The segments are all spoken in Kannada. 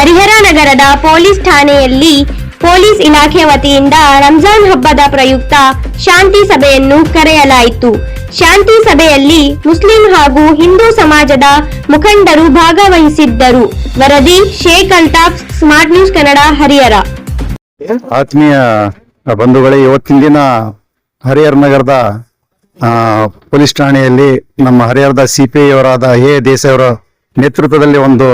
ಹರಿಹರ ನಗರದ ಪೊಲೀಸ್ ಠಾಣೆಯಲ್ಲಿ ಪೊಲೀಸ್ ಇಲಾಖೆ ವತಿಯಿಂದ ರಂಜಾನ್ ಹಬ್ಬದ ಪ್ರಯುಕ್ತ ಶಾಂತಿ ಸಭೆಯನ್ನು ಕರೆಯಲಾಯಿತು. ಶಾಂತಿ ಸಭೆಯಲ್ಲಿ ಮುಸ್ಲಿಂ ಹಾಗೂ ಹಿಂದೂ ಸಮಾಜದ ಮುಖಂಡರು ಭಾಗವಹಿಸಿದ್ದರು. ವರದಿ ಶೇಖ್ ಅಲ್ತಾಫ್, ಸ್ಮಾರ್ಟ್ ನ್ಯೂಸ್ ಕನ್ನಡ, ಹರಿಹರ. ಆತ್ಮೀಯ ಬಂಧುಗಳೇ, ಇವತ್ತಿನ ದಿನ ಹರಿಹರ ನಗರದ ಪೊಲೀಸ್ ಠಾಣೆಯಲ್ಲಿ ನಮ್ಮ ಹರಿಹರದ ಸಿಪಿಐ ಅವರಾದ ದೇಸಾಯಿ ಅವರ ನೇತೃತ್ವದಲ್ಲಿ ಒಂದು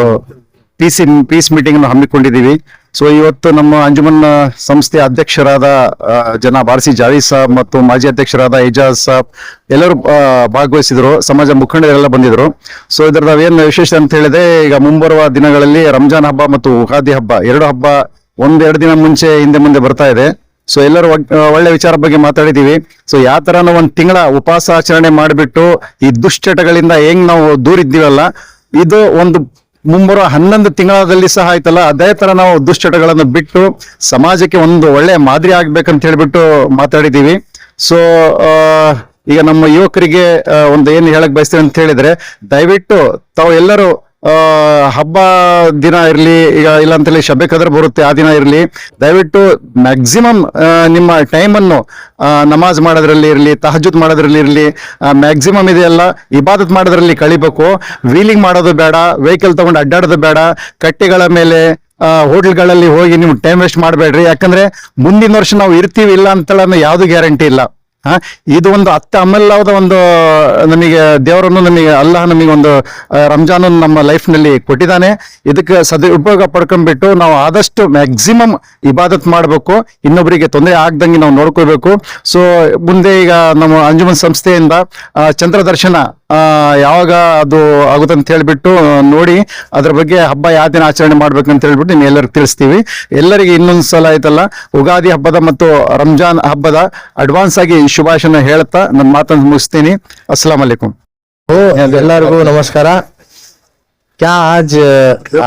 ಪೀಸ್ ಮೀಟಿಂಗ್ ಅನ್ನು ಹಮ್ಮಿಕೊಂಡಿದ್ದೀವಿ. ಸೊ ಇವತ್ತು ನಮ್ಮ ಅಂಜುಮನ್ ಸಂಸ್ಥೆಯ ಅಧ್ಯಕ್ಷರಾದ ಜನಾಬ್ ಆರ್ ಸಿ ಜಾವೀದ್ ಸಾಬ್ ಮತ್ತು ಮಾಜಿ ಅಧ್ಯಕ್ಷರಾದ ಇಜಾಜ್ ಸಾಬ್ ಎಲ್ಲರೂ ಭಾಗವಹಿಸಿದ್ರು. ಸಮಾಜ ಮುಖಂಡರೆಲ್ಲ ಬಂದಿದ್ರು. ಸೊ ಇದರದ ಏನು ವಿಶೇಷ ಅಂತ ಹೇಳಿದ್ರೆ, ಈಗ ಮುಂಬರುವ ದಿನಗಳಲ್ಲಿ ರಂಜಾನ್ ಹಬ್ಬ ಮತ್ತು ಉಗಾದಿ ಹಬ್ಬ, ಎರಡು ಹಬ್ಬ ಒಂದೆರಡು ದಿನ ಹಿಂದೆ ಮುಂದೆ ಬರ್ತಾ ಇದೆ. ಸೊ ಎಲ್ಲರೂ ಒಳ್ಳೆ ವಿಚಾರ ಬಗ್ಗೆ ಮಾತಾಡಿದೀವಿ. ಸೊ ಯಾವ ತರ ನಾವು ಒಂದ್ ತಿಂಗಳ ಉಪವಾಸ ಆಚರಣೆ ಮಾಡಿಬಿಟ್ಟು ಈ ದುಶ್ಚಟಗಳಿಂದ ಹೆಂಗ್ ನಾವು ದೂರ ಇದ್ದೀವಲ್ಲ, ಇದು ಒಂದು ಮುಂಬರುವ 11 ತಿಂಗಳಲ್ಲಿ ಸಹ ಆಯ್ತಲ್ಲ, ಅದೇ ತರ ನಾವು ದುಶ್ಚಟಗಳನ್ನು ಬಿಟ್ಟು ಸಮಾಜಕ್ಕೆ ಒಂದು ಒಳ್ಳೆ ಮಾದರಿ ಆಗ್ಬೇಕಂತ ಹೇಳ್ಬಿಟ್ಟು ಮಾತಾಡಿದೀವಿ. ಸೊ ಈಗ ನಮ್ಮ ಯುವಕರಿಗೆ ಒಂದು ಏನು ಹೇಳಕ್ ಬಯಸ್ತೇವೆ ಅಂತ ಹೇಳಿದ್ರೆ, ದಯವಿಟ್ಟು ತಾವು ಎಲ್ಲರೂ ಹಬ್ಬ ದಿನ ಇರ್ಲಿ, ಈಗ ಇಲ್ಲ ಅಂತೇಳಿ ಶಬೆ ಕದರ್ ಬರುತ್ತೆ, ಆ ದಿನ ಇರ್ಲಿ, ದಯವಿಟ್ಟು ಮ್ಯಾಕ್ಸಿಮಮ್ ನಿಮ್ಮ ಟೈಮ್ ಅನ್ನು ನಮಾಜ್ ಮಾಡೋದ್ರಲ್ಲಿ ಇರ್ಲಿ, ತಹಜುದ್ ಮಾಡೋದ್ರಲ್ಲಿ ಇರ್ಲಿ, ಮ್ಯಾಕ್ಸಿಮಮ್ ಇದೆಲ್ಲ ಇಬಾದತ್ ಮಾಡೋದ್ರಲ್ಲಿ ಕಳಿಬೇಕು. ವೀಲಿಂಗ್ ಮಾಡೋದು ಬೇಡ, ವೆಹಿಕಲ್ ತಗೊಂಡು ಅಡ್ಡಾಡೋದು ಬೇಡ, ಕಟ್ಟೆಗಳ ಮೇಲೆ ಹೋಟೆಲ್ಗಳಲ್ಲಿ ಹೋಗಿ ನೀವು ಟೈಮ್ ವೇಸ್ಟ್ ಮಾಡಬೇಡ್ರಿ. ಯಾಕಂದ್ರೆ ಮುಂದಿನ ವರ್ಷ ನಾವು ಇರ್ತೀವಿ ಇಲ್ಲ ಅಂತೇಳಿ ಯಾವ್ದು ಗ್ಯಾರಂಟಿ ಇಲ್ಲ. ಇದು ಒಂದು ಅಮೂಲ್ಯವಾದ ಒಂದು ನಮಗೆ ದೇವರನ್ನು, ನಮಗೆ ಅಲ್ಲಾಹ್ ನಮಗೆ ಒಂದು ರಂಜಾನ್ ನಮ್ಮ ಲೈಫ್ ನಲ್ಲಿ ಕೊಟ್ಟಿದ್ದಾನೆ. ಇದಕ್ಕೆ ಸದುಪಯೋಗ ಪಡ್ಕೊಂಡ್ಬಿಟ್ಟು ನಾವು ಆದಷ್ಟು ಮ್ಯಾಕ್ಸಿಮಮ್ ಇಬಾದತ್ ಮಾಡಬೇಕು, ಇನ್ನೊಬ್ಬರಿಗೆ ತೊಂದರೆ ಆಗ್ದಂಗೆ ನಾವು ನೋಡ್ಕೋಬೇಕು. ಸೊ ಮುಂದೆ ಈಗ ನಮ್ಮ ಅಂಜುಮನ್ ಸಂಸ್ಥೆಯಿಂದ ಚಂದ್ರ ದರ್ಶನ ಯಾವಾಗ ಅದು ಆಗುತ್ತೆ ಅಂತ ಹೇಳ್ಬಿಟ್ಟು ನೋಡಿ, ಅದ್ರ ಬಗ್ಗೆ ಹಬ್ಬ ಯಾವ ದಿನ ಆಚರಣೆ ಮಾಡ್ಬೇಕಂತ ಹೇಳ್ಬಿಟ್ಟು ನೀವು ಎಲ್ಲರಿಗೂ ತಿಳಿಸ್ತೀವಿ. ಎಲ್ಲರಿಗೆ ಇನ್ನೊಂದು ಸಲ ಆಯ್ತಲ್ಲ, ಉಗಾದಿ ಹಬ್ಬದ ಮತ್ತು ರಂಜಾನ್ ಹಬ್ಬದ ಅಡ್ವಾನ್ಸ್ ಆಗಿ ಶುಭಾಶಯ ಹೇಳ್ತಾ ನನ್ನ ಮಾತನ್ನು ಮುಗಿಸ್ತೀನಿ. अस्सलाम वालेकुम. ಎಲ್ಲರಿಗೂ ನಮಸ್ಕಾರ. क्या आज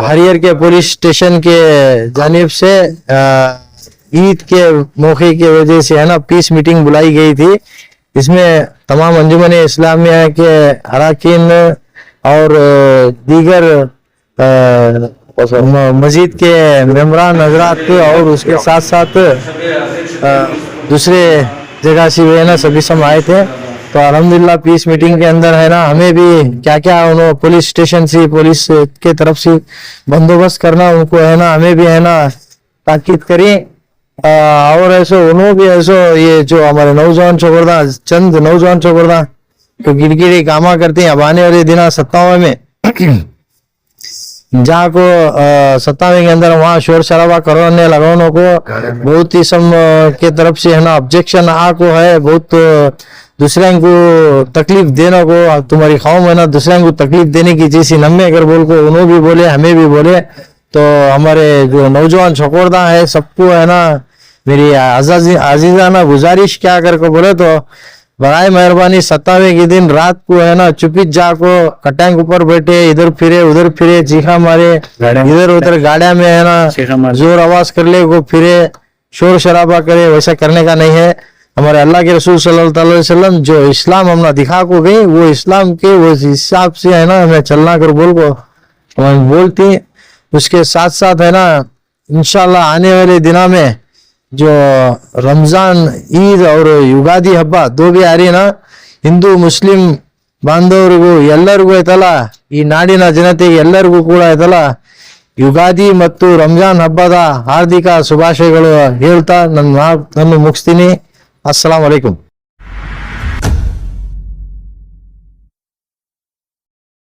हरिहर के पुलिस स्टेशन के जानिब से ईद के मौके की वजह से है ना पीस मीटिंग बुलाई गई थी. इसमें तमाम अंजुमन इस्लामिया के अरकान और दीगर मस्जिद के मेंबरान हजरात और उसके साथ साथ दूसरे जगह से है ना सभी सब आए थे. तो अल्हम्दुलिल्लाह पीस मीटिंग के अंदर है ना हमें भी क्या क्या उन्होंने पुलिस स्टेशन से पुलिस के तरफ से बंदोबस्त करना, उनको है ना हमें भी है ना ताकीद करें. और ऐसो उन्होंने भी ऐसो ये जो हमारे नौजवान चौबरदा, चंद नौजवान चौबरदा तो गिड़गिड़ी कामा करते हैं. अब आने वाले दिन 27 में जहाँ को 27 के अंदर वहाँ शोर शराबा करने लगाने को बहुत ही सम के तरफ से है ना ऑब्जेक्शन आ को है. बहुत दूसरे को तकलीफ देने को, तुम्हारी कौम है ना दूसरे को तकलीफ देने की जैसी नम्मे अगर बोल को उन्होंने भी बोले, हमें भी बोले. तो हमारे जो नौजवान शकोरदा है सबको है ना मेरी आजीजाना गुजारिश क्या करके बोले तो बराए मेहरबानी 27 के दिन रात को है ना चुपी जा को कटांग ऊपर बैठे, इधर फिरे उधर फिरे, चीखा मारे, इधर उधर गाड़िया में है ना जोर आवाज कर ले को फिरे, शोर शराबा करे, वैसा करने का नहीं है. हमारे अल्लाह के रसूल सल्लल्लाहु अलैहि वसल्लम जो इस्लाम हमने दिखा को गई, वो इस्लाम के वो हिसाब से है ना हमें चलना कर बोल को हम बोलती. उसके साथ साथ है ना इंशाल्लाह आने वाले दिना में जो रमजान ईद और युगादी हब्बा दो भी आ रही ना, ಹಿಂದೂ ಮುಸ್ಲಿಂ ಬಾಂಧವರಿಗೂ ಎಲ್ಲರಿಗೂ ಐತಲ್ಲ, ಈ ನಾಡಿನ ಜನತೆಗೆ ಎಲ್ಲರಿಗೂ ಕೂಡ ಐತಲ್ಲ ಯುಗಾದಿ ಮತ್ತು ರಂಜಾನ್ ಹಬ್ಬದ ಹಾರ್ದಿಕ ಶುಭಾಶಯಗಳು ಹೇಳ್ತಾ ನನ್ನ ಮುಗಿಸ್ತೀನಿ. अस्सलाम वालेकुम.